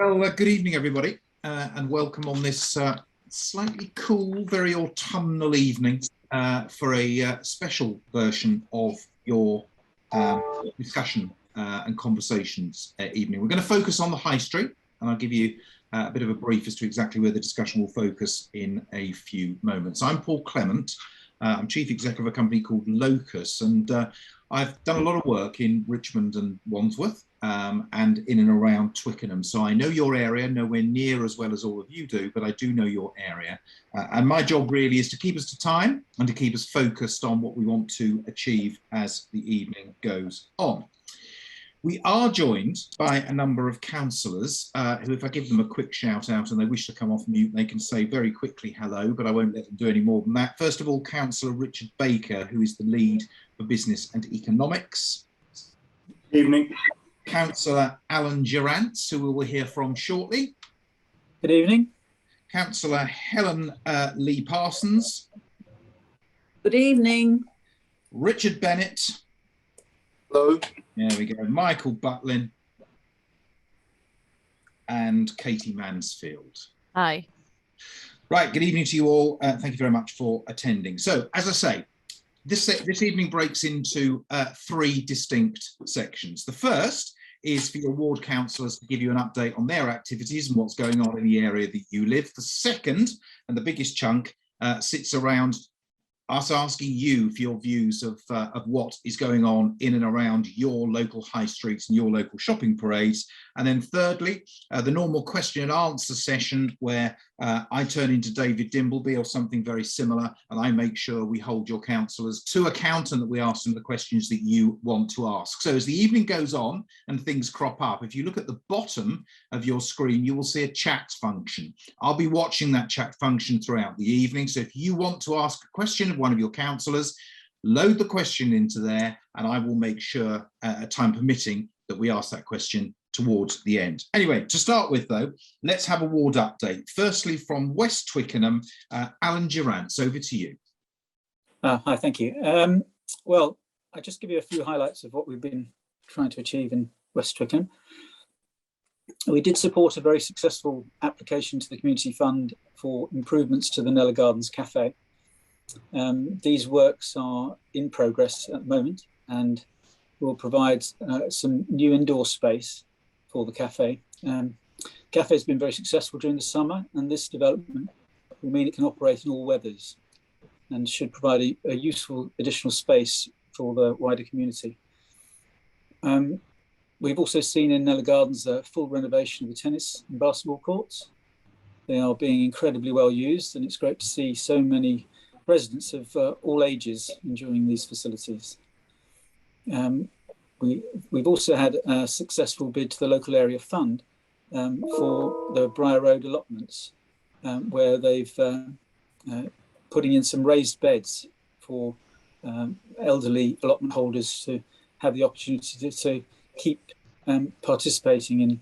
Well, good evening, everybody, and welcome on this slightly cool, very autumnal evening for a special version of your discussion and conversations evening. We're going to focus on the high street, and I'll give you a bit of a brief as to exactly where the discussion will focus in a few moments. I'm Paul Clement. I'm chief exec of a company called Locus, and I've done a lot of work in Richmond and Wandsworth and in and around Twickenham. So I know your area, nowhere near as well as all of you do, but I do know your area. And my job really is to keep us to time and to keep us focused on what we want to achieve as the evening goes on. We are joined by a number of councillors who, if I give them a quick shout out and they wish to come off mute, they can say very quickly hello, but I won't let them do any more than that. First of all, Councillor Richard Baker, who is the lead for Business and Economics. Good evening. Councillor Alan Durrant, who we will hear from shortly. Good evening. Councillor Helen Lee Parsons. Good evening. Richard Bennett. Hello. There we go. Michael Butlin. And Katie Mansfield. Hi. Right, good evening to you all. Thank you very much for attending. So, as I say, this evening breaks into three distinct sections. The first is for your ward councillors to give you an update on their activities and what's going on in the area that you live. The second, and the biggest chunk, sits around us asking you for your views of what is going on in and around your local high streets and your local shopping parades. And then thirdly, the normal question and answer session where I turn into David Dimbleby or something very similar, and I make sure we hold your councillors to account and that we ask them the questions that you want to ask. So as the evening goes on and things crop up, if you look at the bottom of your screen, you will see a chat function. I'll be watching that chat function throughout the evening. So if you want to ask a question of one of your councillors, load the question into there, and I will make sure, time permitting, that we ask that question towards the end. Anyway, to start with though, let's have a ward update. Firstly, from West Twickenham, Alan Durrant, over to you. Hi, thank you. Well, I'll just give you a few highlights of what we've been trying to achieve in West Twickenham. We did support a very successful application to the Community Fund for improvements to the Nella Gardens Cafe. These works are in progress at the moment and will provide some new indoor space for the cafe. Cafe has been very successful during the summer, and this development will mean it can operate in all weathers and should provide a useful additional space for the wider community. We've also seen in Nella Gardens a full renovation of the tennis and basketball courts. They are being incredibly well used, and it's great to see so many residents of all ages enjoying these facilities. We've also had a successful bid to the local area fund for the Briar Road allotments, where they've putting in some raised beds for elderly allotment holders to have the opportunity to keep participating in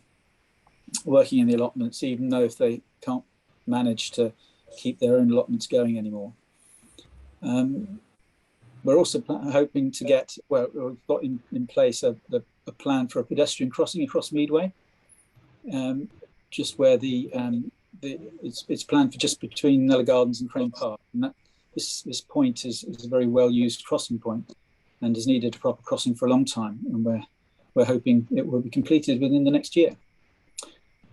working in the allotments, even though if they can't manage to keep their own allotments going anymore. We're also hoping to get, well, we've got in place a plan for a pedestrian crossing across Meadway, just where it's planned for just between Nella Gardens and Crane Park. And this point is a very well used crossing point and has needed a proper crossing for a long time. And we're hoping it will be completed within the next year.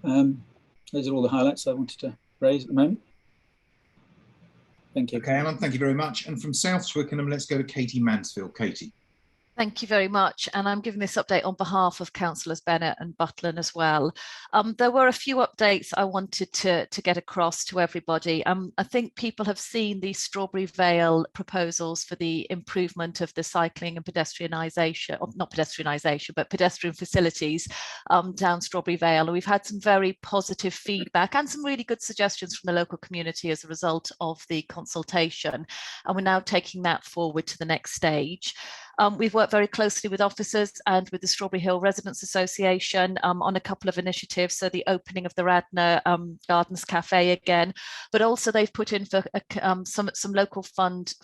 Those are all the highlights I wanted to raise at the moment. Thank you. Okay, Alan, thank you very much. And from South Twickenham, let's go to Katie Mansfield. Katie. Thank you very much. And I'm giving this update on behalf of Councillors Bennett and Butlin as well. There were a few updates I wanted to get across to everybody. I think people have seen the Strawberry Vale proposals for the improvement of the cycling and pedestrianisation, or not pedestrianisation, but pedestrian facilities down Strawberry Vale. And we've had some very positive feedback and some really good suggestions from the local community as a result of the consultation. And we're now taking that forward to the next stage. We've worked very closely with officers and with the Strawberry Hill Residents Association on a couple of initiatives. So the opening of the Radnor Gardens Cafe again, but also they've put in for some local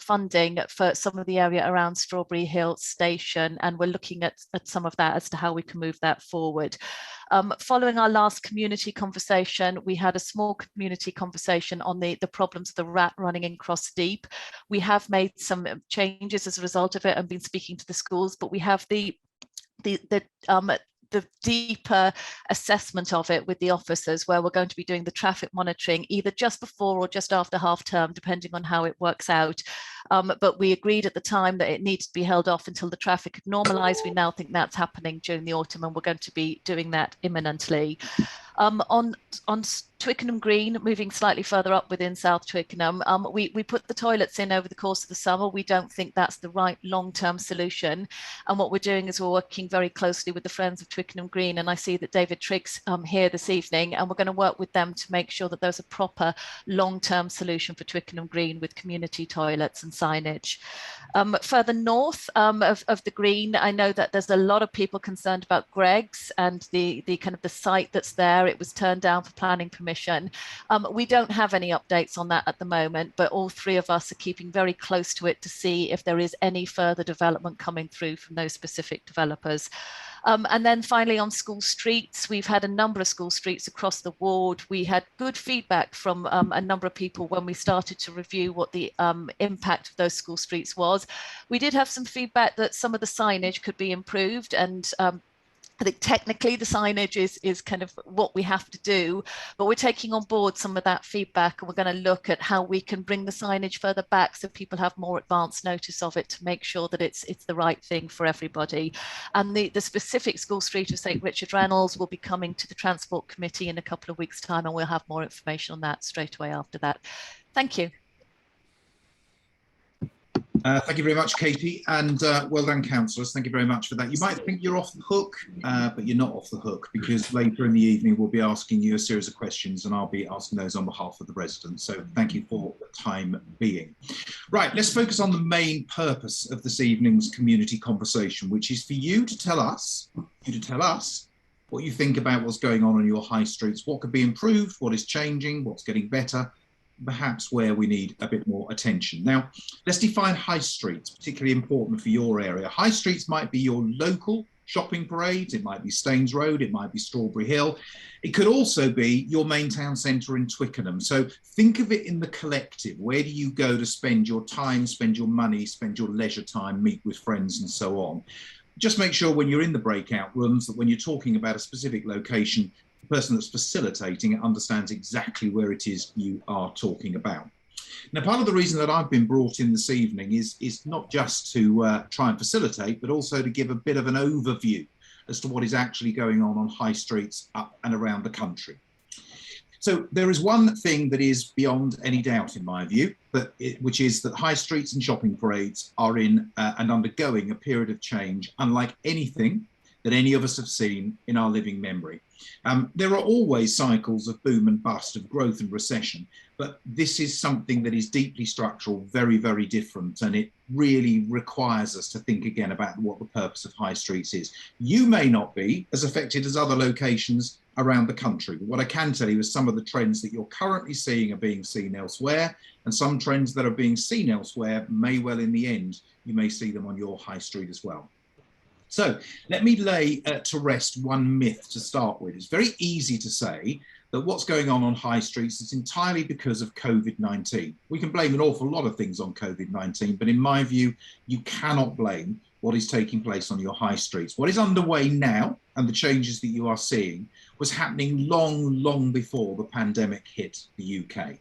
funding for some of the area around Strawberry Hill Station, and we're looking at some of that as to how we can move that forward. Following our last community conversation, we had a small community conversation on the problems of the rat running in Cross Deep. We have made some changes as a result of it and been speaking to the schools, but we have the deeper assessment of it with the officers, where we're going to be doing the traffic monitoring either just before or just after half term, depending on how it works out. But we agreed at the time that it needs to be held off until the traffic had normalised. We now think that's happening during the autumn, and we're going to be doing that imminently. On Twickenham Green, moving slightly further up within South Twickenham, we put the toilets in over the course of the summer. We don't think that's the right long-term solution. And what we're doing is we're working very closely with the Friends of Twickenham Green. And I see that David Trigg's here this evening, and we're going to work with them to make sure that there's a proper long-term solution for Twickenham Green with community toilets and signage. Further north of the Green, I know that there's a lot of people concerned about Greg's and the kind of the site that's there. It was turned down for planning permission. We don't have any updates on that at the moment, but all three of us are keeping very close to it to see if there is any further development coming through from those specific developers. And then finally on school streets, we've had a number of school streets across the ward. We had good feedback from a number of people when we started to review what the impact of those school streets was. We did have some feedback that some of the signage could be improved, and I think technically the signage is kind of what we have to do, but we're taking on board some of that feedback, and we're going to look at how we can bring the signage further back so people have more advance notice of it to make sure that it's the right thing for everybody. And the specific school street of St. Richard Reynolds will be coming to the Transport Committee in a couple of weeks' time, and we'll have more information on that straight away after that. Thank you. Thank you very much, Katie, and well done, councillors. Thank you very much for that. You might think you're off the hook, but you're not off the hook, because later in the evening we'll be asking you a series of questions, and I'll be asking those on behalf of the residents. So thank you for the time being. Right, let's focus on the main purpose of this evening's community conversation, which is for you to tell us what you think about what's going on your high streets, what could be improved, what is changing, what's getting better, perhaps where we need a bit more attention. Now, let's define high streets, particularly important for your area. High streets might be your local shopping parades, it might be Staines Road, it might be Strawberry Hill. It could also be your main town centre in Twickenham. So think of it in the collective. Where do you go to spend your time, spend your money, spend your leisure time, meet with friends and so on? Just make sure when you're in the breakout rooms that when you're talking about a specific location, the person that's facilitating it understands exactly where it is you are talking about. Now, part of the reason that I've been brought in this evening is not just to try and facilitate, but also to give a bit of an overview as to what is actually going on high streets up and around the country. So there is one thing that is beyond any doubt in my view, which is that high streets and shopping parades are in and undergoing a period of change unlike anything that any of us have seen in our living memory. There are always cycles of boom and bust, of growth and recession, but this is something that is deeply structural, very, very different, and it really requires us to think again about what the purpose of high streets is. You may not be as affected as other locations around the country, but what I can tell you is some of the trends that you're currently seeing are being seen elsewhere, and some trends that are being seen elsewhere may well in the end, you may see them on your high street as well. So let me lay to rest one myth to start with. It's very easy to say that what's going on high streets is entirely because of COVID-19. We can blame an awful lot of things on COVID-19, but in my view, you cannot blame what is taking place on your high streets. What is underway now and the changes that you are seeing was happening long, long before the pandemic hit the UK.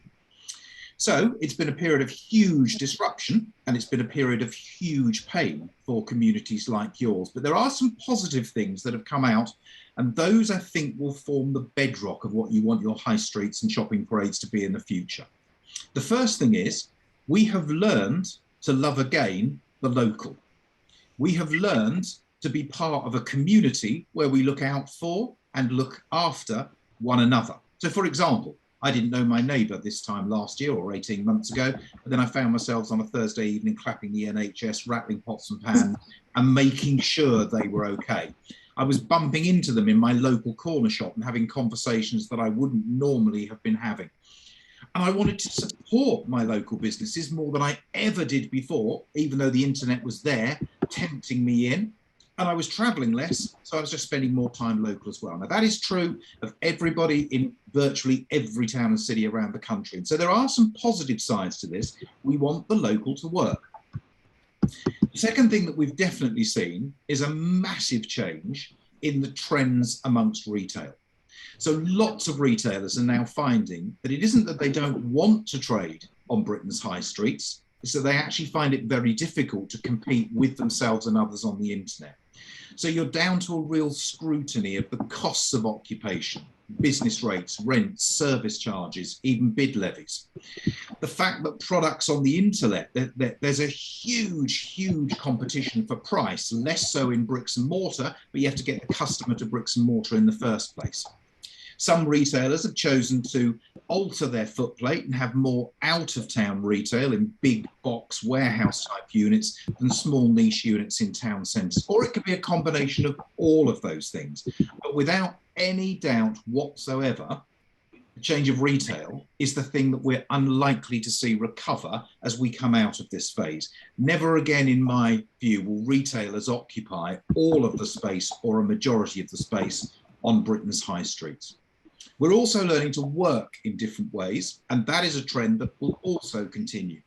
So it's been a period of huge disruption, and it's been a period of huge pain for communities like yours. But there are some positive things that have come out, and those I think will form the bedrock of what you want your high streets and shopping parades to be in the future. The first thing is we have learned to love again the local. We have learned to be part of a community where we look out for and look after one another. So for example, I didn't know my neighbour this time last year or 18 months ago, but then I found myself on a Thursday evening clapping the NHS, rattling pots and pans and making sure they were okay. I was bumping into them in my local corner shop and having conversations that I wouldn't normally have been having. And I wanted to support my local businesses more than I ever did before, even though the internet was there, tempting me in. and I was traveling less, so I was just spending more time local as well. Now, that is true of everybody in virtually every town and city around the country. And so there are some positive sides to this. We want the local to work. The second thing that we've definitely seen is a massive change in the trends amongst retail. So lots of retailers are now finding that it isn't that they don't want to trade on Britain's high streets, it's that they actually find it very difficult to compete with themselves and others on the internet. So you're down to a real scrutiny of the costs of occupation, business rates, rents, service charges, even bid levies. The fact that products on the internet, there's a huge competition for price, less so in bricks and mortar, but you have to get the customer to bricks and mortar in the first place. Some retailers have chosen to alter their footplate and have more out-of-town retail in big box warehouse type units than small niche units in town centres. Or it could be a combination of all of those things. But without any doubt whatsoever, the change of retail is the thing that we're unlikely to see recover as we come out of this phase. Never again, in my view, will retailers occupy all of the space or a majority of the space on Britain's high streets. We're also learning to work in different ways, and that is a trend that will also continue.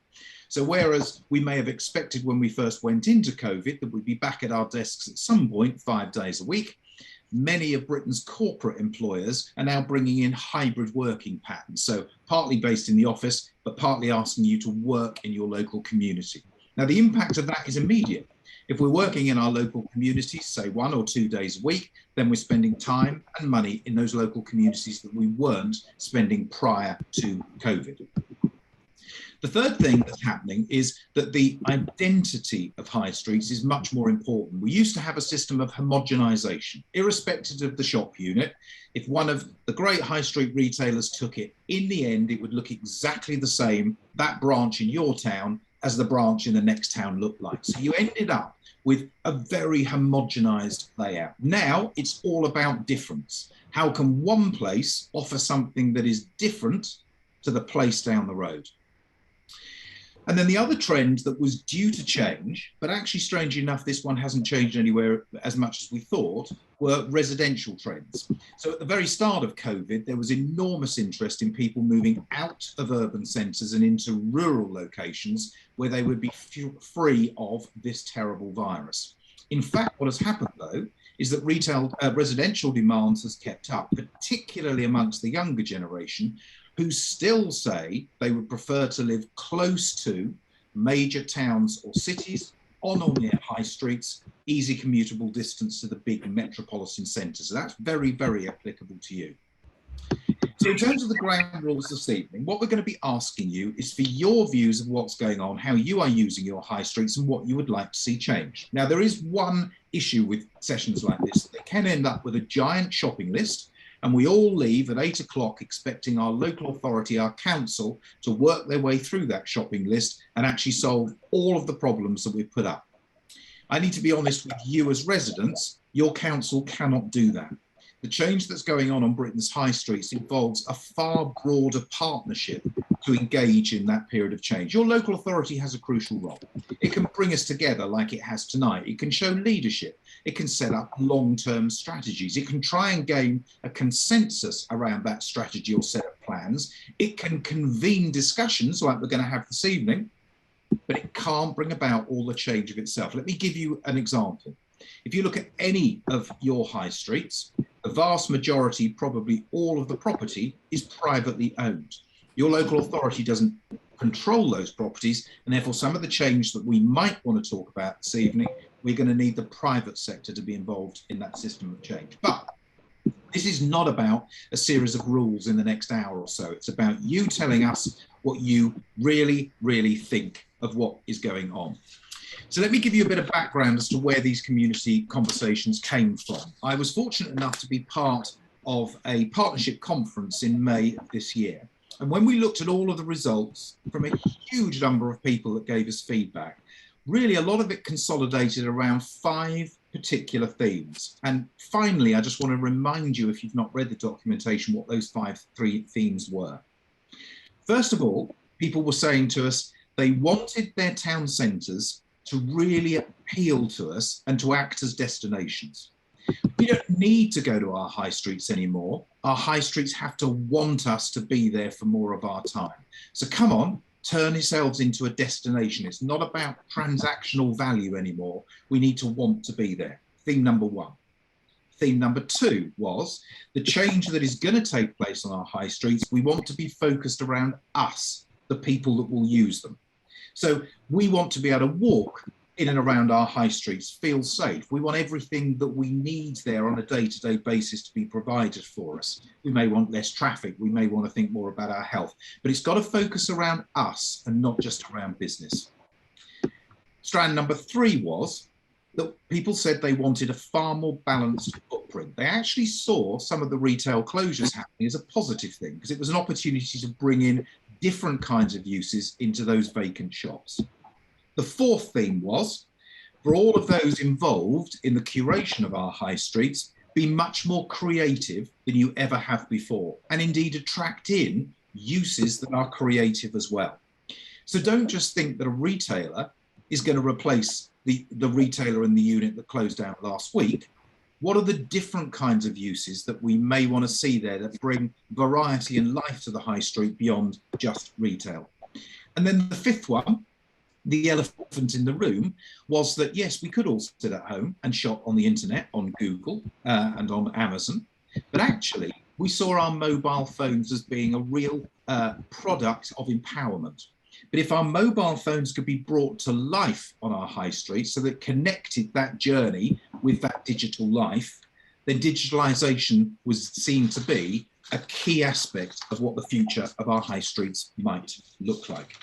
So whereas we may have expected when we first went into COVID that we'd be back at our desks at some point 5 days a week, many of Britain's corporate employers are now bringing in hybrid working patterns. So partly based in the office, but partly asking you to work in your local community. Now, the impact of that is immediate. If we're working in our local communities, say 1 or 2 days a week, then we're spending time and money in those local communities that we weren't spending prior to COVID. The third thing that's happening is that the identity of high streets is much more important. We used to have a system of homogenisation, irrespective of the shop unit. If one of the great high street retailers took it, in the end, it would look exactly the same, that branch in your town, as the branch in the next town looked like. So you ended up with a very homogenized layout. Now it's all about difference. How can one place offer something that is different to the place down the road? And then the other trend that was due to change, but actually strangely enough, this one hasn't changed anywhere as much as we thought, were residential trends. So at the very start of COVID, there was enormous interest in people moving out of urban centres and into rural locations where they would be free of this terrible virus. In fact, what has happened though, is that residential demand has kept up, particularly amongst the younger generation, who still say they would prefer to live close to major towns or cities, on or near high streets, easy commutable distance to the big metropolitan centres. So that's very, very applicable to you. So in terms of the ground rules this evening, what we're going to be asking you is for your views of what's going on, how you are using your high streets and what you would like to see changed. Now, there is one issue with sessions like this. They can end up with a giant shopping list, and we all leave at 8 o'clock expecting our local authority, our council, to work their way through that shopping list and actually solve all of the problems that we've put up. I need to be honest with you as residents, your council cannot do that. The change that's going on Britain's high streets involves a far broader partnership to engage in that period of change. Your local authority has a crucial role. It can bring us together like it has tonight. It can show leadership. It can set up long-term strategies. It can try and gain a consensus around that strategy or set of plans. It can convene discussions like we're going to have this evening, but it can't bring about all the change of itself. Let me give you an example. If you look at any of your high streets, the vast majority, probably all of the property, is privately owned. Your local authority doesn't control those properties, and therefore some of the change that we might want to talk about this evening, we're going to need the private sector to be involved in that system of change. But this is not about a series of rules in the next hour or so. It's about you telling us what you really, really think of what is going on. So let me give you a bit of background as to where these community conversations came from. I was fortunate enough to be part of a partnership conference in May of this year. And when we looked at all of the results from a huge number of people that gave us feedback, really a lot of it consolidated around 5 particular themes. And finally, I just want to remind you, if you've not read the documentation, what those 5 themes were. First of all, people were saying to us they wanted their town centres to really appeal to us and to act as destinations. We don't need to go to our high streets anymore. Our high streets have to want us to be there for more of our time. So come on, turn yourselves into a destination. It's not about transactional value anymore. We need to want to be there. Theme number one. Theme number two was the change that is going to take place on our high streets. We want to be focused around us, the people that will use them. So we want to be able to walk in and around our high streets, feel safe. We want everything that we need there on a day-to-day basis to be provided for us. We may want less traffic. We may want to think more about our health, but it's got to focus around us and not just around business. Strand number three was that people said they wanted a far more balanced footprint. They actually saw some of the retail closures happening as a positive thing because it was an opportunity to bring in different kinds of uses into those vacant shops. The fourth theme was, for all of those involved in the curation of our high streets, be much more creative than you ever have before, and indeed attract in uses that are creative as well. So don't just think that a retailer is going to replace the retailer in the unit that closed down last week. What are the different kinds of uses that we may want to see there that bring variety and life to the high street beyond just retail? And then the fifth one, the elephant in the room, was that yes, we could all sit at home and shop on the internet, on Google and on Amazon, but actually we saw our mobile phones as being a real product of empowerment. But if our mobile phones could be brought to life on our high street so that connected that journey with that digital life, then digitalisation was seen to be a key aspect of what the future of our high streets might look like.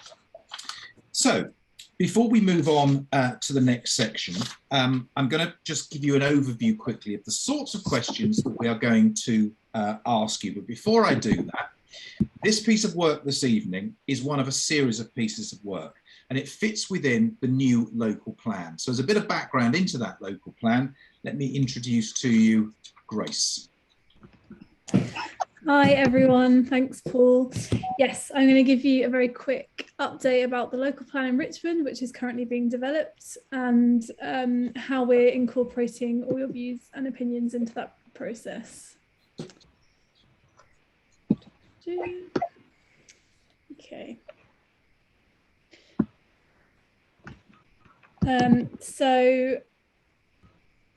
So before we move on to the next section, I'm going to just give you an overview quickly of the sorts of questions that we are going to ask you. But before I do that, this piece of work this evening is one of a series of pieces of work, and it fits within the new local plan. So as a bit of background into that local plan, let me introduce to you Grace. Hi everyone, thanks Paul. Yes, I'm going to give you a very quick update about the local plan in Richmond, which is currently being developed, and how we're incorporating all your views and opinions into that process. Okay. So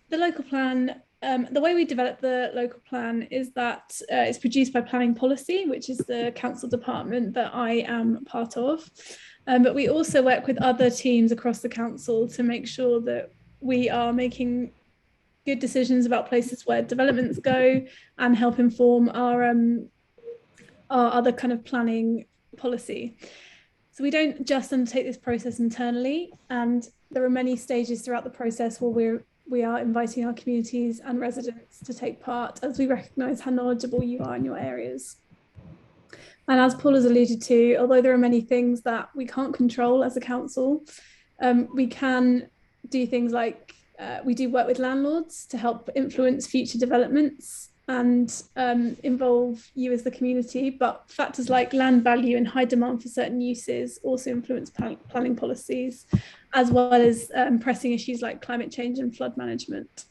the local plan, the way we develop the local plan is that it's produced by Planning Policy, which is the council department that I am part of. But we also work with other teams across the council to make sure that we are making good decisions about places where developments go and help inform our other kind of planning policy. So we don't just undertake this process internally, and there are many stages throughout the process where we are inviting our communities and residents to take part, as we recognise how knowledgeable you are in your areas. And as Paul has alluded to, although there are many things that we can't control as a council, we can do things like we do work with landlords to help influence future developments and involve you as the community, but factors like land value and high demand for certain uses also influence planning policies, as well as pressing issues like climate change and flood management.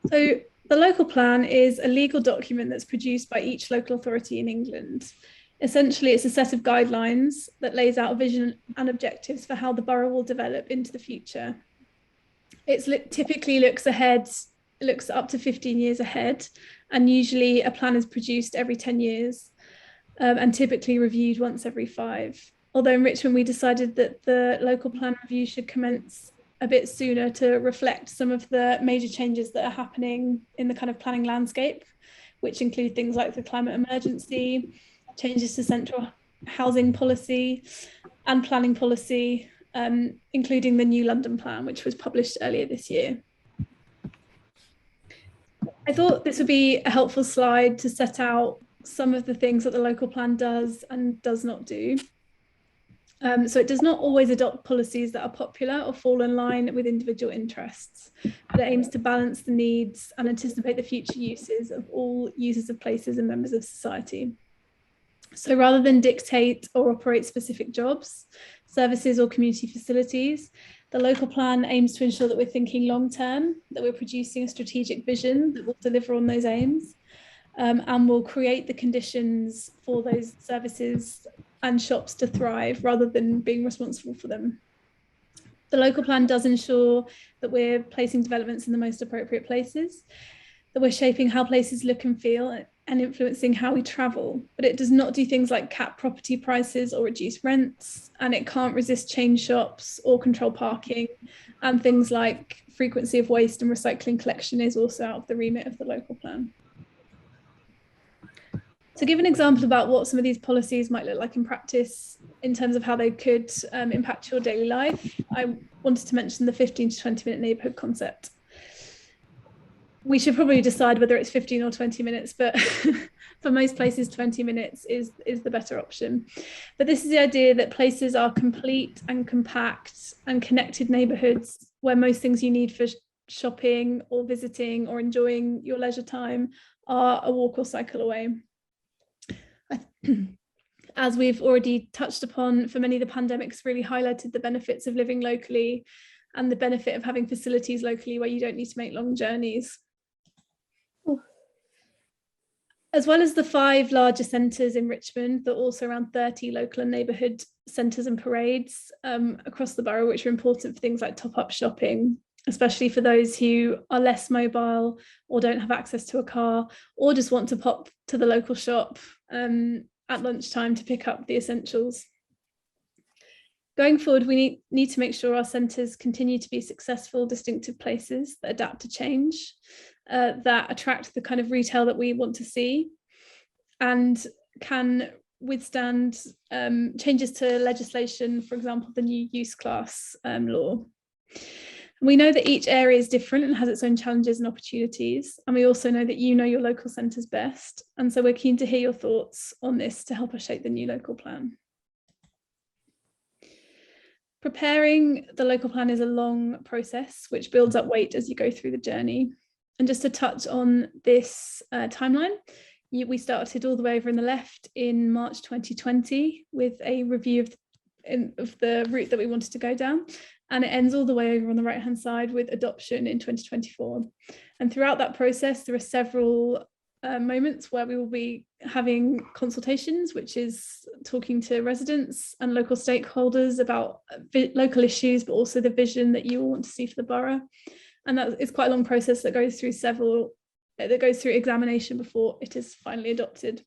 So the local plan is a legal document that's produced by each local authority in England. Essentially, it's a set of guidelines that lays out a vision and objectives for how the borough will develop into the future. It typically looks up to 15 years ahead, and usually a plan is produced every 10 years and typically reviewed once every 5. Although in Richmond, we decided that the local plan review should commence a bit sooner to reflect some of the major changes that are happening in the kind of planning landscape, which include things like the climate emergency, changes to central housing policy and planning policy, including the new London plan, which was published earlier this year. I thought this would be a helpful slide to set out some of the things that the local plan does and does not do. So it does not always adopt policies that are popular or fall in line with individual interests, but it aims to balance the needs and anticipate the future uses of all users of places and members of society. So rather than dictate or operate specific jobs, services or community facilities, the local plan aims to ensure that we're thinking long-term, that we're producing a strategic vision that will deliver on those aims, and will create the conditions for those services and shops to thrive rather than being responsible for them. The local plan does ensure that we're placing developments in the most appropriate places, that we're shaping how places look and feel and influencing how we travel, but it does not do things like cap property prices or reduce rents, and it can't resist change shops or control parking, and things like frequency of waste and recycling collection is also out of the remit of the local plan. To give an example about what some of these policies might look like in practice in terms of how they could impact your daily life, I wanted to mention the 15 to 20 minute neighbourhood concept. We should probably decide whether it's 15 or 20 minutes, but for most places, 20 minutes is the better option. But this is the idea that places are complete and compact and connected neighbourhoods where most things you need for shopping or visiting or enjoying your leisure time are a walk or cycle away. As we've already touched upon, for many, the pandemic's really highlighted the benefits of living locally and the benefit of having facilities locally where you don't need to make long journeys. As well as the 5 larger centres in Richmond, there are also around 30 local and neighbourhood centres and parades across the borough, which are important for things like top-up shopping, especially for those who are less mobile or don't have access to a car, or just want to pop to the local shop at lunchtime to pick up the essentials. Going forward, we need to make sure our centres continue to be successful, distinctive places that adapt to change, that attract the kind of retail that we want to see, and can withstand changes to legislation, for example, the new use class law. We know that each area is different and has its own challenges and opportunities. And we also know that you know your local centres best. And so we're keen to hear your thoughts on this to help us shape the new local plan. Preparing the local plan is a long process, which builds up weight as you go through the journey. And just to touch on this timeline, we started all the way over on the left in March 2020 with a review of the route that we wanted to go down. And it ends all the way over on the right-hand side with adoption in 2024. And throughout that process, there are several moments where we will be having consultations, which is talking to residents and local stakeholders about local issues, but also the vision that you all want to see for the borough. And that is quite a long process that goes through examination before it is finally adopted.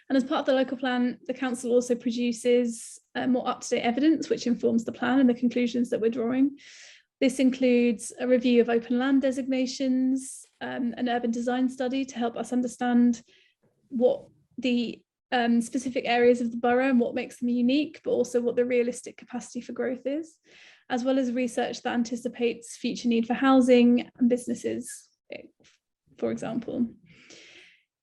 And as part of the local plan, the council also produces more up-to-date evidence, which informs the plan and the conclusions that we're drawing. This includes a review of open land designations, an urban design study to help us understand what the specific areas of the borough and what makes them unique, but also what the realistic capacity for growth is, as well as research that anticipates future need for housing and businesses, for example.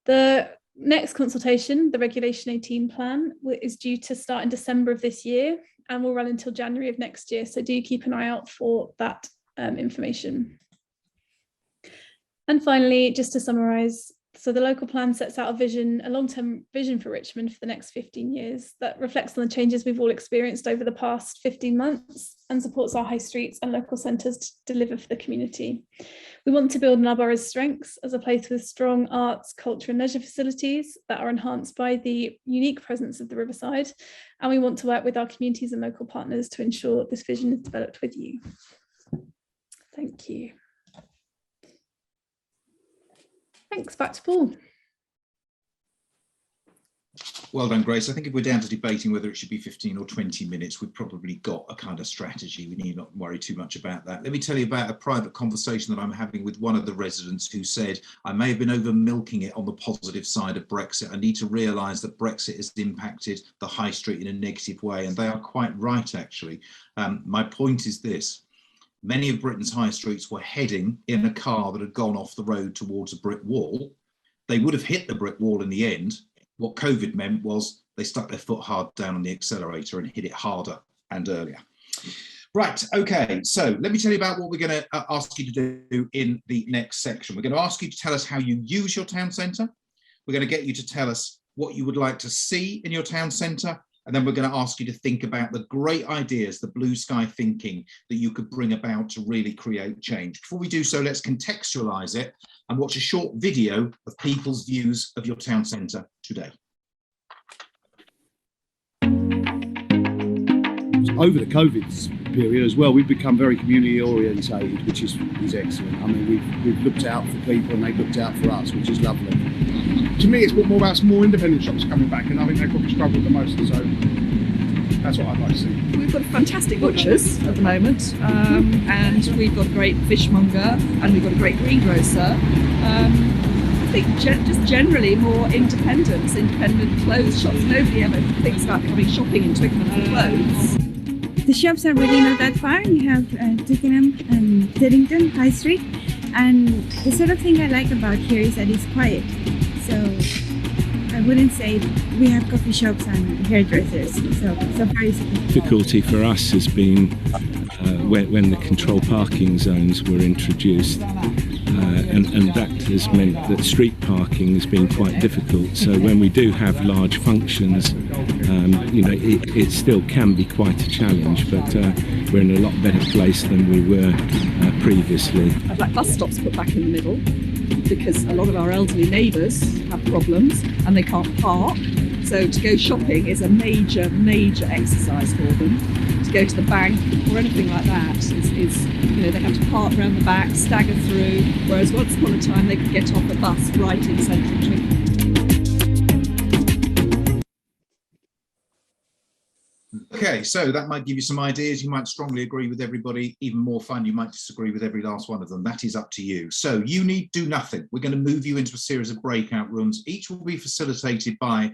The next consultation, the Regulation 18 plan, is due to start in December of this year and will run until January of next year. So do keep an eye out for that information. And finally, just to summarise, so the local plan sets out a long-term vision for Richmond for the next 15 years that reflects on the changes we've all experienced over the past 15 months and supports our high streets and local centres to deliver for the community. We want to build on our borough's strengths as a place with strong arts, culture and leisure facilities that are enhanced by the unique presence of the riverside. And we want to work with our communities and local partners to ensure this vision is developed with you. Thank you. Thanks, back to Paul. Well done, Grace. I think if we're down to debating whether it should be 15 or 20 minutes, we've probably got a kind of strategy. We need not worry too much about that. Let me tell you about a private conversation that I'm having with one of the residents who said, I may have been over milking it on the positive side of Brexit. I need to realise that Brexit has impacted the high street in a negative way. And they are quite right, actually. My point is this. Many of Britain's high streets were heading in a car that had gone off the road towards a brick wall. They would have hit the brick wall in the end. What COVID meant was they stuck their foot hard down on the accelerator and hit it harder and earlier. Right, okay, so let me tell you about what we're going to ask you to do in the next section. We're going to ask you to tell us how you use your town centre. We're going to get you to tell us what you would like to see in your town centre, and then we're going to ask you to think about the great ideas, the blue sky thinking that you could bring about to really create change. Before we do so, let's contextualise it and watch a short video of people's views of your town centre today. Over the COVID period as well, we've become very community orientated, which is excellent. I mean, we've looked out for people and they've looked out for us, which is lovely. To me, it's more about more independent shops coming back, and I think they probably struggle the most. So that's what I'd like to see. We've got fantastic butchers at the moment, and we've got a great fishmonger, and we've got a great greengrocer. I think just generally more independent clothes shops. Nobody ever thinks about coming shopping in Twickenham for clothes. The shops are really not that far. You have Twickenham and Teddington High Street, and the sort of thing I like about here is that it's quiet. So I wouldn't say we have coffee shops and hairdressers. So far it's difficulty for us has been when the control parking zones were introduced, and that has meant that street parking has been quite difficult. So when we do have large functions, it still can be quite a challenge, but we're in a lot better place than we were previously. I'd like bus stops put back in the middle, because a lot of our elderly neighbours have problems and they can't park. So to go shopping is a major exercise for them. To go to the bank or anything like that is they have to park around the back, stagger through, whereas once upon a time they could get off a bus right in central Twickenham. Okay, so that might give you some ideas. You might strongly agree with everybody. Even more fun, you might disagree with every last one of them. That is up to you. So you need do nothing. We're going to move you into a series of breakout rooms. Each will be facilitated by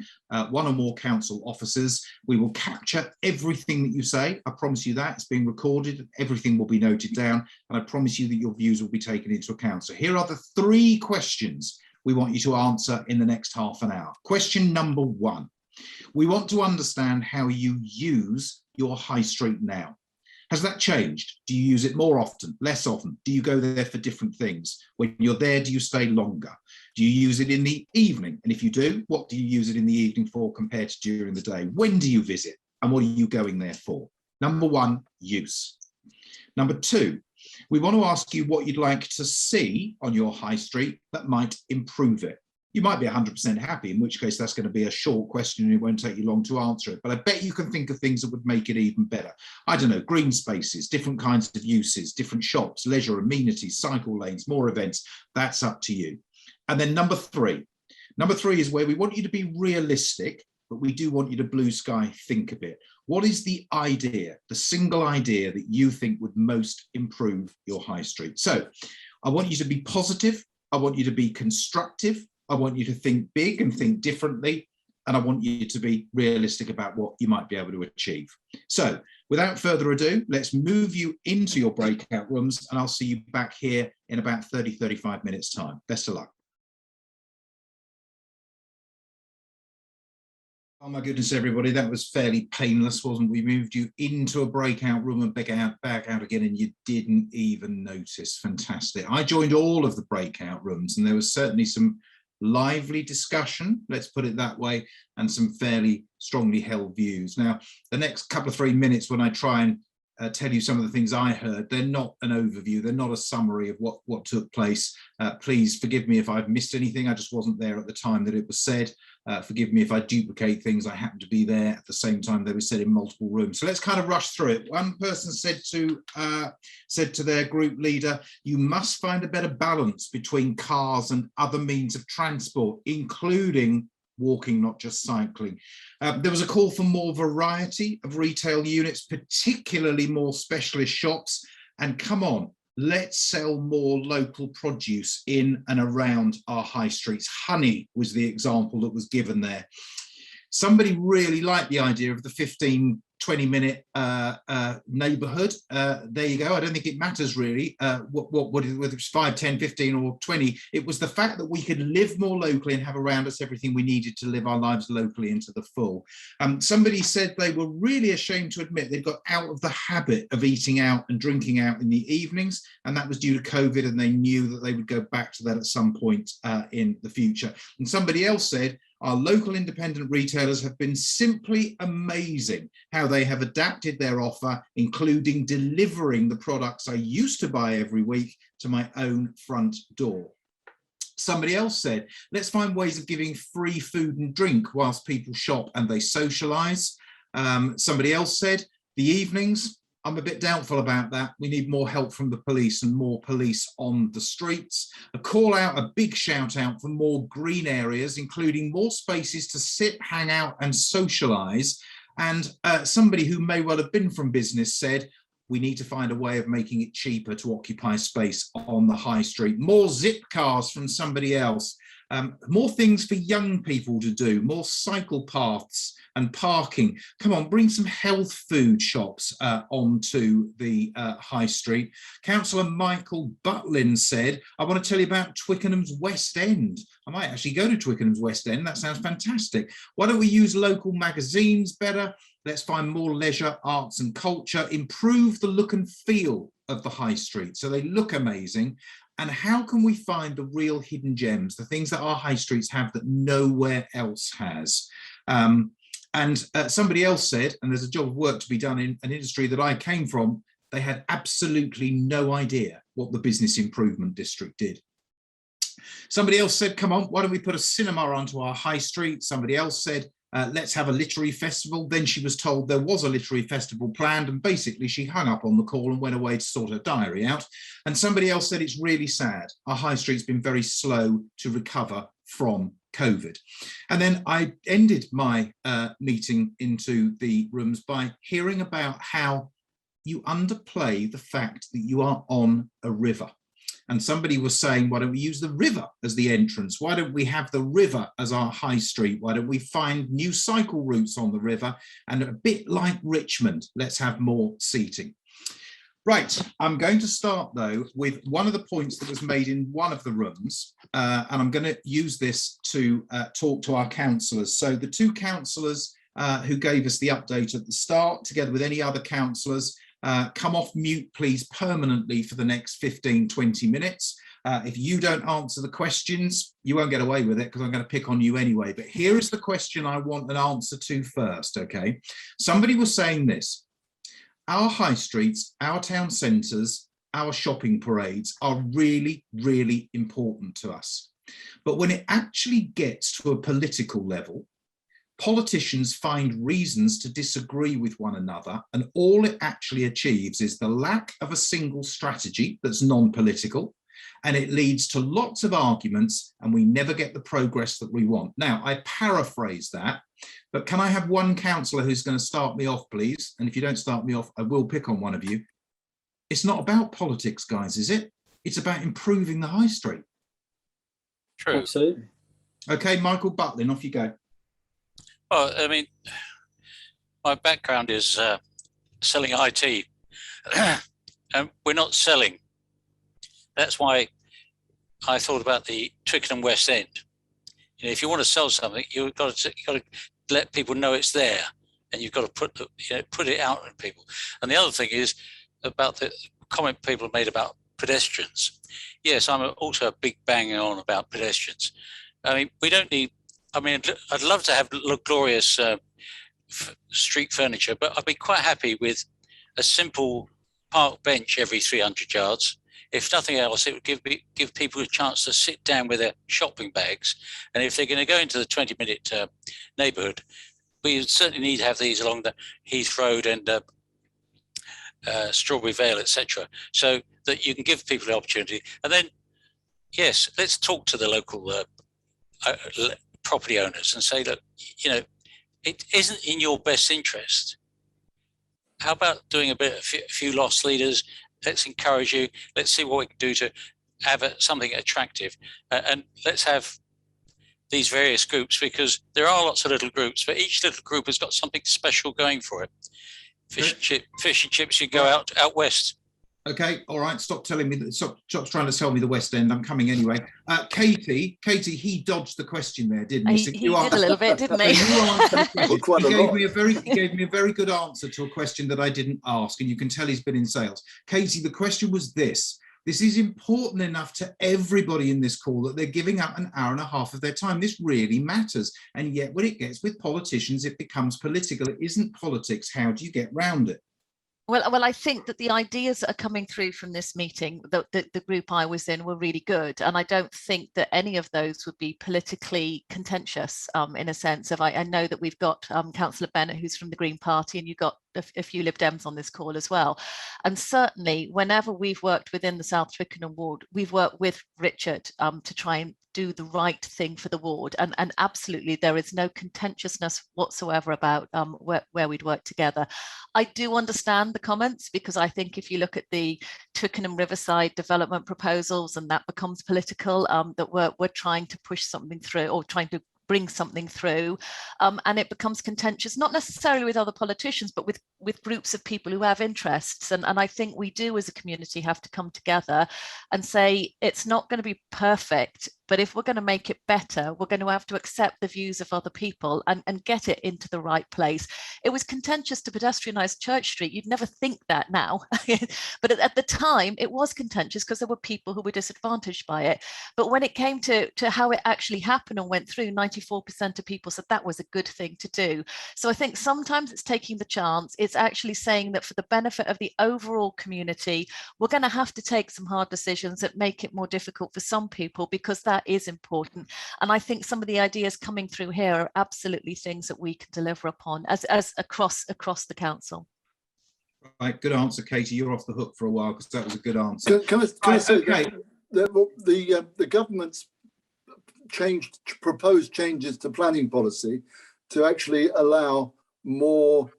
one or more council officers. We will capture everything that you say. I promise you that. It's being recorded. Everything will be noted down. And I promise you that your views will be taken into account. So here are the 3 questions we want you to answer in the next half an hour. Question number 1. We want to understand how you use your high street now. Has that changed? Do you use it more often, less often? Do you go there for different things? When you're there, do you stay longer? Do you use it in the evening? And if you do, what do you use it in the evening for compared to during the day? When do you visit? And what are you going there for? Number 1, use. Number 2, we want to ask you what you'd like to see on your high street that might improve it. You might be 100% happy, in which case that's going to be a short question and it won't take you long to answer it. But I bet you can think of things that would make it even better. I don't know, green spaces, different kinds of uses, different shops, leisure, amenities, cycle lanes, more events. That's up to you. And then number 3. Number 3 is where we want you to be realistic, but we do want you to blue sky think a bit. What is the idea, the single idea that you think would most improve your high street? So I want you to be positive. I want you to be constructive. I want you to think big and think differently, and I want you to be realistic about what you might be able to achieve. So without further ado, let's move you into your breakout rooms, and I'll see you back here in about 35 minutes time. Best of luck. Oh my goodness, everybody, that was fairly painless, wasn't it? We moved you into a breakout room and back out again, and you didn't even notice. Fantastic. I joined all of the breakout rooms, and there was certainly some lively discussion, let's put it that way, and some fairly strongly held views. Now, the next couple of 3 minutes when I try and tell you some of the things I heard, they're not an overview, they're not a summary of what took place. Please forgive me if I've missed anything. I just wasn't there at the time that it was said. Forgive me if I duplicate things. I happen to be there at the same time they were said in multiple rooms. So let's kind of rush through it. One person said to their group leader, you must find a better balance between cars and other means of transport, including walking, not just cycling. There was a call for more variety of retail units, particularly more specialist shops. And come on, let's sell more local produce in and around our high streets. Honey was the example that was given there. Somebody really liked the idea of the 15-20 minute neighborhood. There you go. I don't think it matters really whether it's 5, 10, 15 or 20. It was the fact that we could live more locally and have around us everything we needed to live our lives locally into the full. Somebody said they were really ashamed to admit they'd got out of the habit of eating out and drinking out in the evenings, and that was due to COVID, and they knew that they would go back to that at some point in the future. And somebody else said, our local independent retailers have been simply amazing how they have adapted their offer, including delivering the products I used to buy every week to my own front door. Somebody else said, let's find ways of giving free food and drink whilst people shop and they socialise. Somebody else said, the evenings, I'm a bit doubtful about that. We need more help from the police and more police on the streets. A call out, a big shout out for more green areas, including more spaces to sit, hang out and socialise. And somebody who may well have been from business said, we need to find a way of making it cheaper to occupy space on the high street. More zip cars from somebody else. More things for young people to do, more cycle paths and parking. Come on, bring some health food shops onto the high street. Councillor Michael Butlin said, I want to tell you about Twickenham's West End. I might actually go to Twickenham's West End. That sounds fantastic. Why don't we use local magazines better? Let's find more leisure, arts and culture, improve the look and feel of the high street so they look amazing. And how can we find the real hidden gems, the things that our high streets have that nowhere else has? Somebody else said, and there's a job of work to be done in an industry that I came from, they had absolutely no idea what the business improvement district did. Somebody else said, come on, why don't we put a cinema onto our high street? Somebody else said, let's have a literary festival. Then she was told there was a literary festival planned, and basically she hung up on the call and went away to sort her diary out. And somebody else said it's really sad. Our high street's been very slow to recover from COVID. And then I ended my meeting into the rooms by hearing about how you underplay the fact that you are on a river. And somebody was saying, why don't we use the river as the entrance? Why don't we have the river as our high street? Why don't we find new cycle routes on the river? And a bit like Richmond, let's have more seating. Right, I'm going to start though with one of the points that was made in one of the rooms, and I'm going to use this to talk to our councillors. So the two councillors who gave us the update at the start, together with any other councillors, come off mute, please, permanently for the next 15-20 minutes. If you don't answer the questions, you won't get away with it because I'm going to pick on you anyway. But here is the question I want an answer to first, okay? Somebody was saying this. Our high streets, our town centres, our shopping parades are really, really important to us. But when it actually gets to a political level, politicians find reasons to disagree with one another, and all it actually achieves is the lack of a single strategy that's non-political, and it leads to lots of arguments, and we never get the progress that we want. Now, I paraphrase that, but can I have one councillor who's going to start me off, please? And if you don't start me off, I will pick on one of you. It's not about politics, guys, is it? It's about improving the high street. True. Absolutely. Okay, Michael Butlin, off you go. Well, I mean, my background is selling IT, and we're not selling. That's why I thought about the Twickenham West End. You know, if you want to sell something, you've got to let people know it's there, and you've got to put it out to people. And the other thing is about the comment people made about pedestrians. Yes, I'm also a big banger on about pedestrians. I mean, we don't need. I mean, I'd love to have glorious street furniture, but I'd be quite happy with a simple park bench every 300 yards. If nothing else, it would give people a chance to sit down with their shopping bags. And if they're going to go into the 20-minute neighbourhood, we certainly need to have these along the Heath Road and Strawberry Vale, etc., so that you can give people the opportunity. And then, yes, let's talk to the local property owners and say, look, you know, it isn't in your best interest. How about doing a few loss leaders? Let's encourage you. Let's see what we can do to have something attractive. And let's have these various groups, because there are lots of little groups, but each little group has got something special going for it. Fish and chips, you go out west. Okay, all right, stop telling me, stop trying to tell me the West End, I'm coming anyway. Katie, he dodged the question there, didn't he? He did a little bit, didn't he? He gave me a very good answer to a question that I didn't ask, and you can tell he's been in sales. Katie, the question was this: This is important enough to everybody in this call that they're giving up an hour and a half of their time. This really matters. And yet when it gets with politicians, it becomes political. It isn't politics. How do you get round it? Well, I think that the ideas that are coming through from this meeting, the group I was in, were really good. And I don't think that any of those would be politically contentious in a sense of, I know that we've got Councillor Bennett, who's from the Green Party, and you've got a few Lib Dems on this call as well. And certainly whenever we've worked within the South Twickenham ward, we've worked with Richard to try and do the right thing for the ward, and absolutely there is no contentiousness whatsoever about where we'd work together. I do understand the comments, because I think if you look at the Twickenham Riverside development proposals and that becomes political, that we're trying to push something through, or trying to bring something through, and it becomes contentious, not necessarily with other politicians, but with groups of people who have interests. And I think we do as a community have to come together and say, it's not going to be perfect, but if we're going to make it better, we're going to have to accept the views of other people and get it into the right place. It was contentious to pedestrianise Church Street. You'd never think that now, but at the time it was contentious because there were people who were disadvantaged by it. But when it came to how it actually happened and went through, 94% of people said that was a good thing to do. So I think sometimes it's taking the chance. It's actually saying that for the benefit of the overall community, we're going to have to take some hard decisions that make it more difficult for some people, because that is important. And I think some of the ideas coming through here are absolutely things that we can deliver upon as across the council. Right, good answer, Katie. You're off the hook for a while because that was a good answer. Can I say that the government's proposed changes to planning policy to actually allow more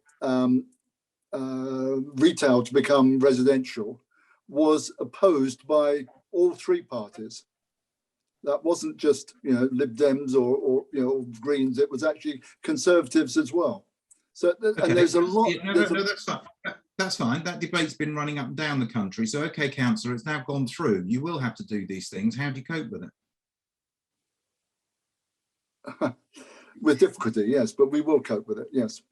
retail to become residential was opposed by all three parties. That wasn't just, Lib Dems or Greens. It was actually Conservatives as well. So and there's a lot. No, that's fine. That's fine. That debate's been running up and down the country. So, okay, Councillor, it's now gone through. You will have to do these things. How do you cope with it? With difficulty, yes, but we will cope with it. Yes.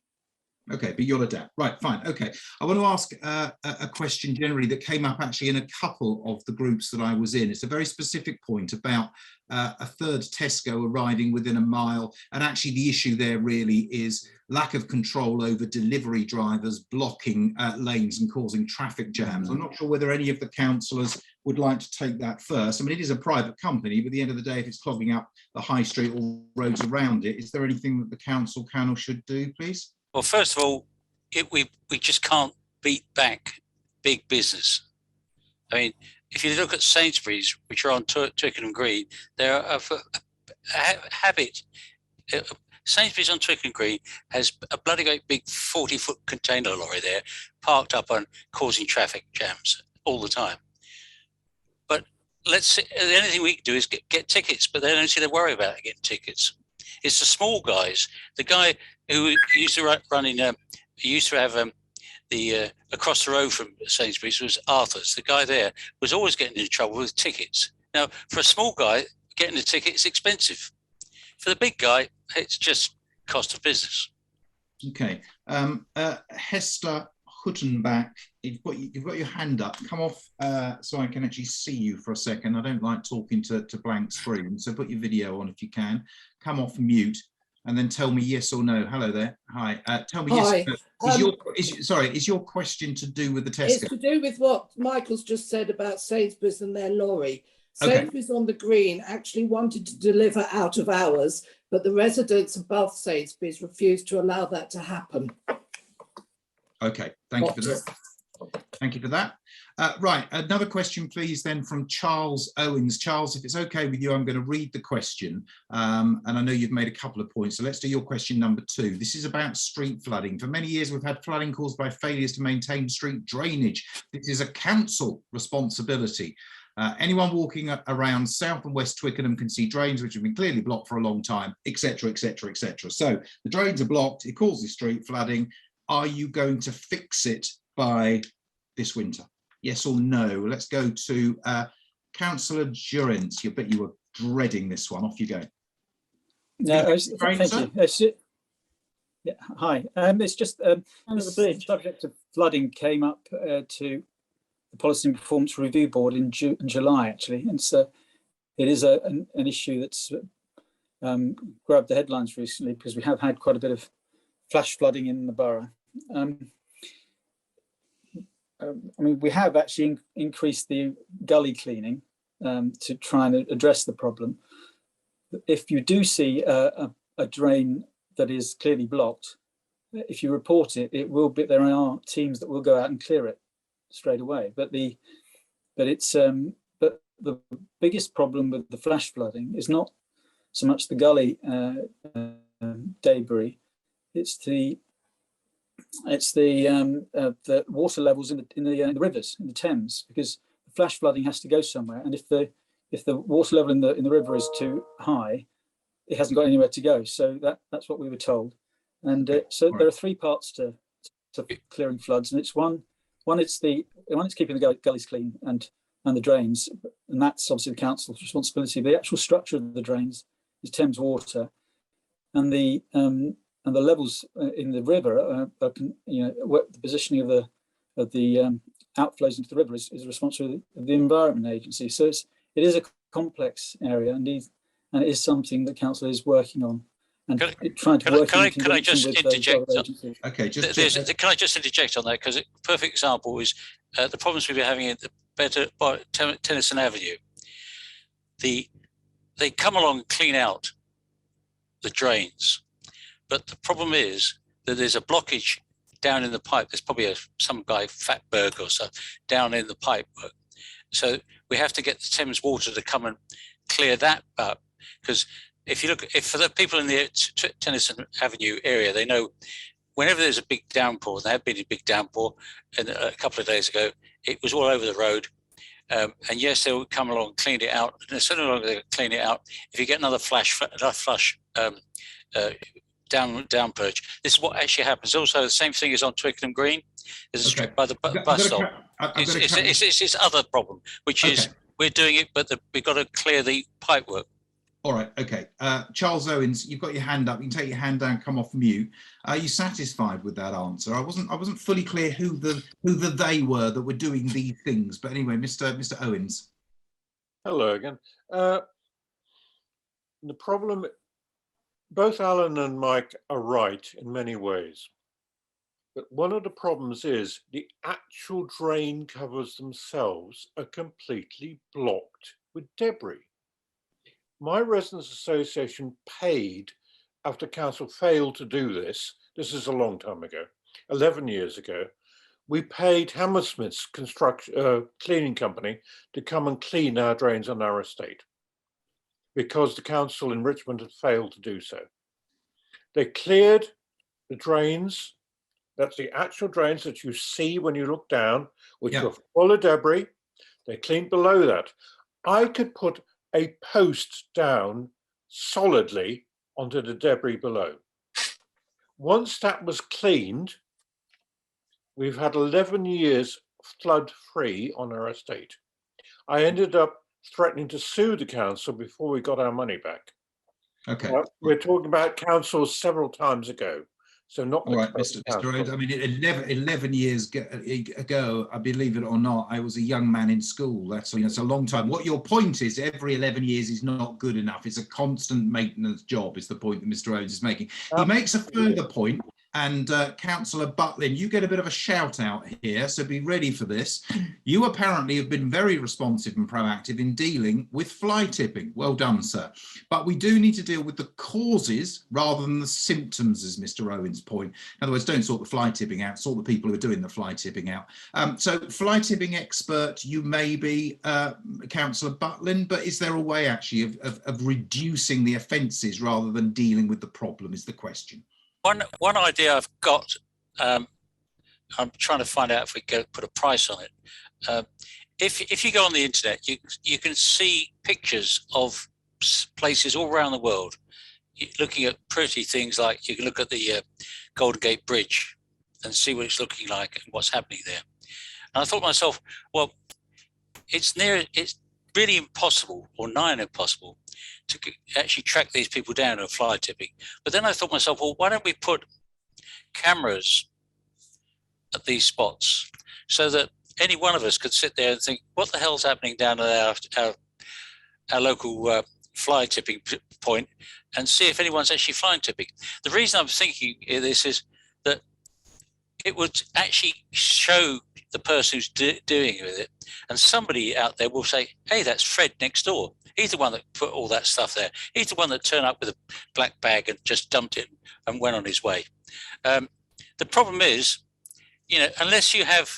Okay, but you'll adapt. Right, fine. Okay. I want to ask a question generally that came up actually in a couple of the groups that I was in. It's a very specific point about a third Tesco arriving within a mile. And actually the issue there really is lack of control over delivery drivers blocking lanes and causing traffic jams. I'm not sure whether any of the councillors would like to take that first. I mean, it is a private company, but at the end of the day, if it's clogging up the high street or roads around it, is there anything that the council can or should do, please? Well, first of all, we just can't beat back big business. I mean, if you look at Sainsbury's, which are on Twickenham Green, they're a habit. Sainsbury's on Twickenham Green has a bloody great big 40-foot container lorry there, parked up and causing traffic jams all the time. But let's see, the only thing we can do is get tickets, but they don't seem to worry about getting tickets. It's the small guys. The guy who used to have the across the road from Sainsbury's was Arthur's. The guy there was always getting in trouble with tickets. Now, for a small guy, getting a ticket is expensive. For the big guy, it's just cost of business. Okay, Hester Huttenbach, you've got your hand up. Come off so I can actually see you for a second. I don't like talking to blank screen, so put your video on if you can. Come off mute and then tell me yes or no. Hello there. Hi. Tell me Hi. Yes. Is your question to do with the Tesco? It's to do with what Michael's just said about Sainsbury's and their lorry. Okay. Sainsbury's on the Green actually wanted to deliver out of hours, but the residents above Sainsbury's refused to allow that to happen. Okay, thank you for that. Thank you for that. Right, another question, please, then from Charles Owens. Charles, if it's okay with you, I'm going to read the question. And I know you've made a couple of points, so let's do your question number 2. This is about street flooding. For many years, we've had flooding caused by failures to maintain street drainage. This is a council responsibility. Anyone walking around South and West Twickenham can see drains which have been clearly blocked for a long time, etc., etc., etc. So the drains are blocked, it causes street flooding. Are you going to fix it by this winter? Yes or no? Let's go to Councillor Durrant. I bet you were dreading this one. Off you go. No, thank you. Yeah, hi. It's just the subject of flooding came up to Policy and Performance Review Board in July, actually. And so it is an issue that's grabbed the headlines recently because we have had quite a bit of flash flooding in the borough. I mean, we have actually increased the gully cleaning to try and address the problem. If you do see a drain that is clearly blocked, if you report it, there are teams that will go out and clear it straight away. But the biggest problem with the flash flooding is not so much the gully debris, it's the water levels in the rivers, in the Thames, because the flash flooding has to go somewhere, and if the water level in the river is too high, it hasn't got anywhere to go. So that's what we were told. And so there are three parts to clearing floods, and it's it's keeping the gullies clean and the drains, and that's obviously the council's responsibility. The actual structure of the drains is Thames Water, and the levels in the river the positioning of the outflows into the river is the responsibility of the Environment Agency. So it is a complex area, and it is something that council is working on. And trying to work in conjunction with those other agencies. Okay, can I just interject on that? Because a perfect example is the problems we've been having at the Tennyson Avenue. They come along and clean out the drains, but the problem is that there's a blockage down in the pipe. There's probably some guy, Fatberg or so, down in the pipe. So we have to get the Thames Water to come and clear that up, because if for the people in the Tennyson Avenue area, they know whenever there's a big downpour, there had been a big downpour a couple of days ago, it was all over the road. And yes, they will come along and clean it out. And as soon as they clean it out, if you get another flush down purge, this is what actually happens. Also, the same thing is on Twickenham Green. There's a strip by the bus stop. It's this other problem, which is we're doing it, but we've got to clear the pipe work. All right, okay. Charles Owens, you've got your hand up. You can take your hand down, come off mute. Are you satisfied with that answer? I wasn't fully clear who the they were that were doing these things. But anyway, Mr. Owens. Hello again. The problem, both Alan and Mike are right in many ways. But one of the problems is the actual drain covers themselves are completely blocked with debris. My residents association paid, after council failed to do this is a long time ago, 11 years ago, we paid Hammersmith's cleaning company to come and clean our drains on our estate because the council in Richmond had failed to do so. They cleared the drains, that's the actual drains that you see when you look down, which were full of debris. They cleaned below that. I could put a post down solidly onto the debris below. Once that was cleaned, we've had 11 years flood free on our estate. I ended up threatening to sue the council before we got our money back. Okay. We're talking about councils several times ago. So not all right, Mr. Rhodes. I mean, 11 years ago, I believe it or not, I was a young man in school. That's a long time. What your point is, every 11 years is not good enough. It's a constant maintenance job, is the point that Mr. Rhodes is making. He makes a further point, and Councillor Butlin, you get a bit of a shout out here, so be ready for this. You apparently have been very responsive and proactive in dealing with fly tipping. Well done, sir. But we do need to deal with the causes rather than the symptoms, as Mr. Owen's point. In other words, don't sort the fly tipping out, sort the people who are doing the fly tipping out. So fly tipping expert, you may be, Councillor Butlin, but is there a way actually of reducing the offences rather than dealing with the problem is the question. One idea I've got, I'm trying to find out if we can put a price on it. If you go on the internet, you can see pictures of places all around the world. You're looking at pretty things like you can look at the Golden Gate Bridge and see what it's looking like and what's happening there. And I thought to myself, well, it's really impossible or nigh impossible to actually track these people down and fly tipping. But then I thought to myself, well, why don't we put cameras at these spots so that any one of us could sit there and think, what the hell's happening down at our local fly tipping point, and see if anyone's actually fly tipping. The reason I'm thinking this is that it would actually show the person who's doing it, and somebody out there will say, hey, that's Fred next door. He's the one that put all that stuff there. He's the one that turned up with a black bag and just dumped it and went on his way. The problem is, you know, unless you have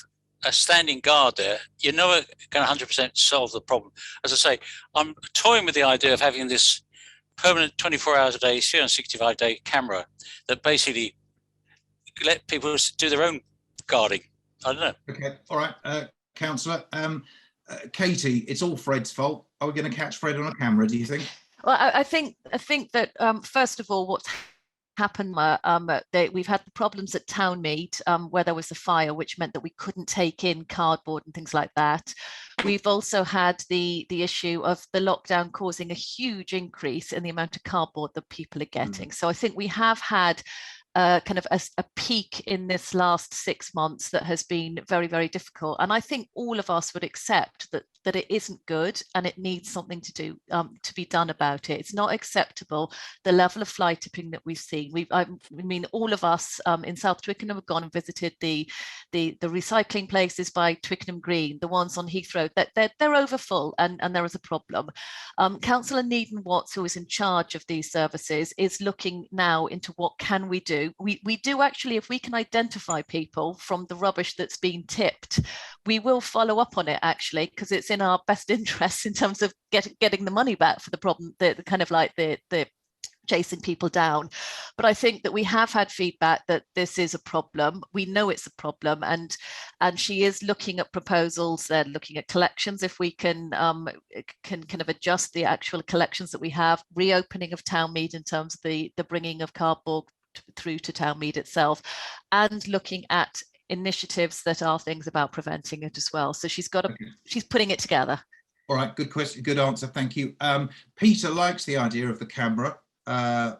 a standing guard there, you're never going to 100% solve the problem. As I say, I'm toying with the idea of having this permanent 24 hours a day, 365-day camera that basically let people do their own guarding. I don't know. Okay, all right, Councillor. Katie, it's all Fred's fault. Are we going to catch Fred on a camera, do you think? Well, I think that first of all, what's happened, we've had the problems at Townmead where there was a fire, which meant that we couldn't take in cardboard and things like that. We've also had the issue of the lockdown causing a huge increase in the amount of cardboard that people are getting. So I think we have had kind of a peak in this last 6 months that has been very, very difficult. And I think all of us would accept that it isn't good and it needs something to do to be done about it. It's not acceptable, the level of fly tipping that we've seen. I mean, all of us in South Twickenham have gone and visited the recycling places by Twickenham Green, the ones on Heathrow, they're over full and there is a problem. Councillor Needham Watts, who is in charge of these services, is looking now into what can we do. We do actually, if we can identify people from the rubbish that's being tipped, we will follow up on it actually, because it's in our best interest in terms of getting the money back for the problem, the kind of like the chasing people down. But I think that we have had feedback that this is a problem. We know it's a problem, and she is looking at proposals. They're looking at collections, if we can kind of adjust the actual collections that we have, reopening of Townmead in terms of the bringing of cardboard through to Townmead itself, and looking at initiatives that are things about preventing it as well. So she's putting it together. All right, good question, good answer, thank you. Peter likes the idea of the camera,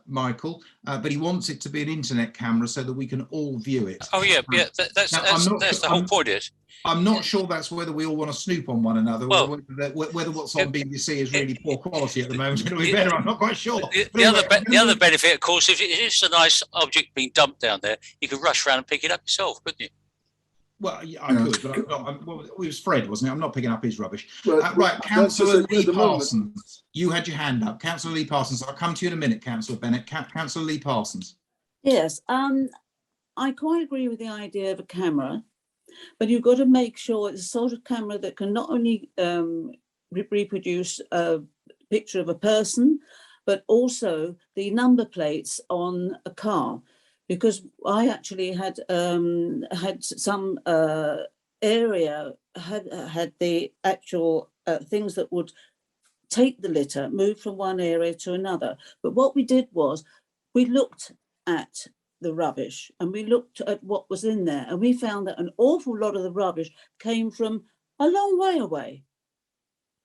Michael, but he wants it to be an internet camera so that we can all view it. Oh yeah, that's the whole point. I'm not sure that's whether we all want to snoop on one another, well, whether what's on BBC is really poor quality at the moment. It'll be better, I'm not quite sure. The other benefit, of course, if it's a nice object being dumped down there, you could rush around and pick it up yourself, couldn't you? Well, yeah, I could, but it was Fred, wasn't it? I'm not picking up his rubbish. Right, Councillor Lee Parsons, you had your hand up. Councillor Lee Parsons, I'll come to you in a minute, Councillor Bennett. Councillor Lee Parsons. Yes, I quite agree with the idea of a camera, but you've got to make sure it's a sort of camera that can not only reproduce a picture of a person, but also the number plates on a car. Because I actually had some area had the actual things that would take the litter, move from one area to another. But what we did was we looked at the rubbish and we looked at what was in there, and we found that an awful lot of the rubbish came from a long way away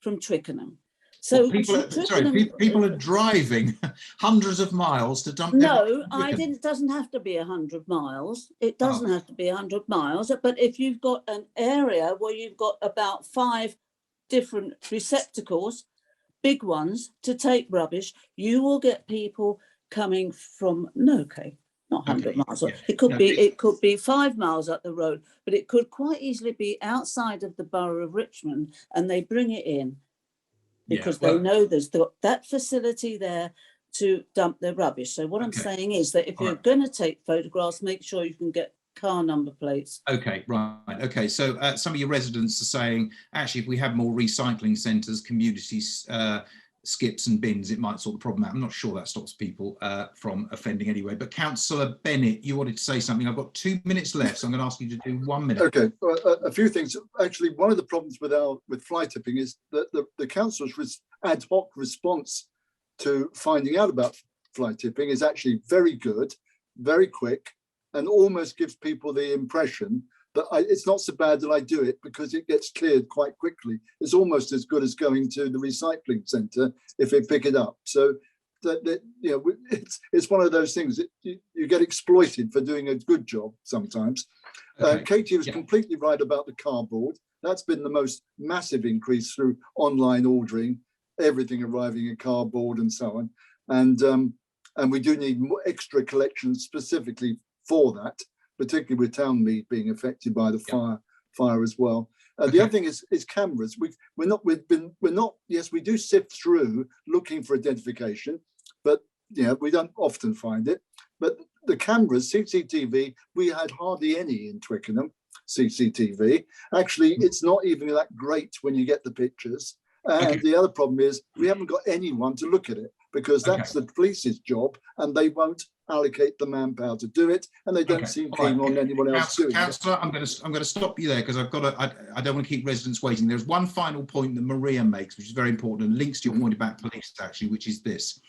from Twickenham. So well, people are driving hundreds of miles to dump. No, it doesn't have to be 100 miles. It doesn't have to be 100 miles. But if you've got an area where you've got about 5 different receptacles, big ones, to take rubbish, you will get people coming from not 100 miles. Yeah. It could be 5 miles up the road, but it could quite easily be outside of the borough of Richmond, and they bring it in. Because they know there's that facility there to dump their rubbish. So what I'm saying is that if you're going to take photographs, make sure you can get car number plates. Okay, right. Okay, so some of your residents are saying, actually, if we have more recycling centres, communities, skips and bins, it might sort the problem out. I'm not sure that stops people from offending anyway. But Councillor Bennett, you wanted to say something. I've got 2 minutes left, so I'm going to ask you to do 1 minute. Okay, a few things. Actually, one of the problems with fly tipping is that the council's ad hoc response to finding out about fly tipping is actually very good, very quick, and almost gives people the impression that it's not so bad that I do it because it gets cleared quite quickly. It's almost as good as going to the recycling centre if they pick it up. So that it's one of those things that you get exploited for doing a good job sometimes. Okay. Katie was completely right about the cardboard. That's been the most massive increase through online ordering, everything arriving in cardboard and so on. And we do need more extra collections specifically for that, particularly with Townmead being affected by the fire as well. The other thing is cameras. We're not. Yes, we do sift through looking for identification, but we don't often find it. But the cameras, CCTV, we had hardly any in Twickenham. CCTV. Actually, it's not even that great when you get the pictures. And the other problem is we haven't got anyone to look at it, because that's the police's job, and they won't allocate the manpower to do it, and they don't seem keen on anyone else doing it. Councillor, I'm going to stop you there, because I've got to. I don't want to keep residents waiting. There's one final point that Maria makes, which is very important and links to your point about police, actually, which is this.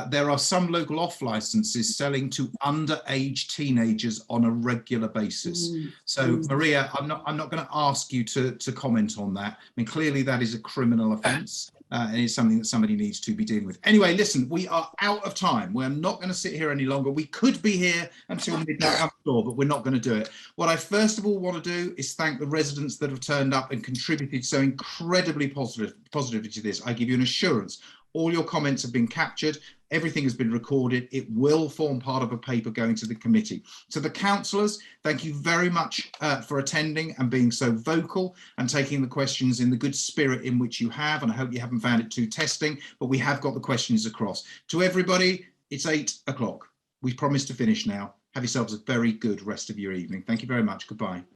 There are some local off licenses selling to underage teenagers on a regular basis. So Maria, I'm not going to ask you to comment on that. I mean, clearly that is a criminal offence. And it's something that somebody needs to be dealing with. Anyway, listen, we are out of time. We're not going to sit here any longer. We could be here until midnight, I'm sure, but we're not going to do it. What I first of all want to do is thank the residents that have turned up and contributed so incredibly positively to this. I give you an assurance. All your comments have been captured. Everything has been recorded. It will form part of a paper going to the committee. So the councillors, thank you very much for attending and being so vocal and taking the questions in the good spirit in which you have. And I hope you haven't found it too testing, but we have got the questions across. To everybody, it's 8 o'clock. We promise to finish now. Have yourselves a very good rest of your evening. Thank you very much. Goodbye.